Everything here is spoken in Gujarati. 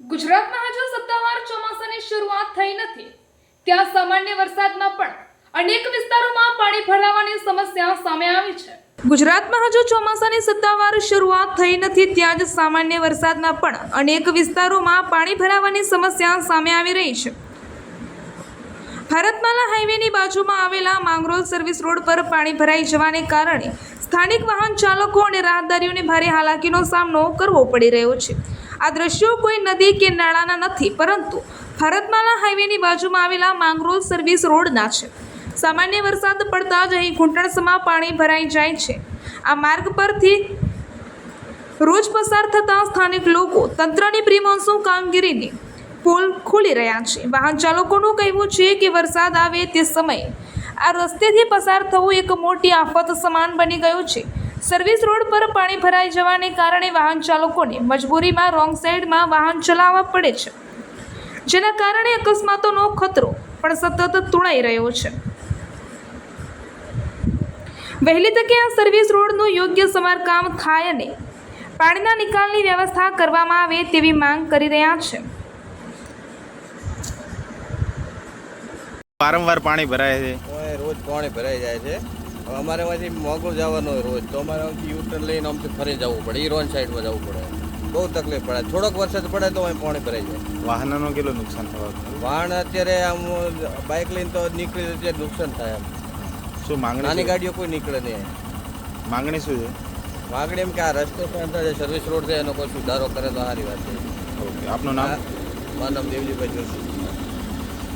ગુજરાતમાં હજુ સત્તાવાર ચોમાસાની શરૂઆત થઈ નથી ત્યાં સામાન્ય વરસાદમાં પણ અનેક વિસ્તારોમાં પાણી ભરાવાની સમસ્યા સામે આવી છે। ગુજરાતમાં હજુ ચોમાસાની સત્તાવાર શરૂઆત થઈ નથી ત્યાં જ સામાન્ય વરસાદમાં પણ અનેક વિસ્તારોમાં પાણી ભરાવાની સમસ્યા સામે આવી રહી છે। ભારતમાલા હાઈવેની બાજુમાં આવેલા માંગરોળ સર્વિસ રોડ પર પાણી ભરાઈ જવાને કારણે સ્થાનિક વાહન ચાલકો અને રાહદારીઓને ભારે હાલાકીનો સામનો કરવો પડી રહ્યો છે। આ દ્રશ્યો કોઈ નદી કે નાળાના નથી પરંતુ ભારતમાલા હાઈવેની બાજુમાં આવેલા માંગરોળ સર્વિસ રોડના છે। સામાન્ય વરસાદ પડતા જ અહીં ઘૂંટણસમાં પાણી ભરાઈ જાય છે। આ માર્ગ પરથી રોજ પસાર થતા સ્થાનિક લોકો તંત્રની પ્રિમોન્સૂન કામગીરીની પુલ ખોલી રહ્યા છે। વાહન ચાલકોનું કહેવું છે કે વરસાદ આવે તે સમયે આ રસ્તેથી પસાર થવું એક મોટી આફત સમાન બની ગયું છે। સર્વિસ રોડ પર પાણી ભરાઈ જવાને કારણે વાહન ચાલકોને મજબૂરીમાં રોંગ સાઈડમાં વાહન ચલાવવા પડે છે જેના કારણે અકસ્માતોનો ખતરો પણ સતત તોળાઈ રહ્યો છે। વહેલી તકે આ સર્વિસ રોડનું યોગ્ય સમારકામ થાય અને પાણીના નિકાલની વ્યવસ્થા કરવામાં આવે તેવી માંગ કરી રહ્યા છે। વારંવાર પાણી ભરાય છે। રોજ પાણી ભરાઈ જાય છે। હવે અમારે અહીંથી મોગું જવાનું હોય રોજ તો અમારે અહીંથી યુટર્ન લઈને આમથી ફરી જવું પડે, ઈરોન સાઈડમાં જવું પડે, બહુ તકલીફ પડે। થોડોક વરસાદ પડે તો અહીં પાણી ભરાઈ જાય। વાહનોનું કેટલું નુકસાન થવાનું? વાહન અત્યારે આમ બાઇક લઈને તો નીકળી અત્યારે નુકસાન થાય એમ। શું માંગણી નાની છે? ગાડીઓ કોઈ નીકળે નહીં। માંગણી શું છે? માગણી એમ કે આ રસ્તો જે સર્વિસ રોડ છે એનો કોઈ સુધારો કરે તો સારી વાત છે। ઓકે, આપનું નામ? મારું નામ દેવજીભાઈ જોશી।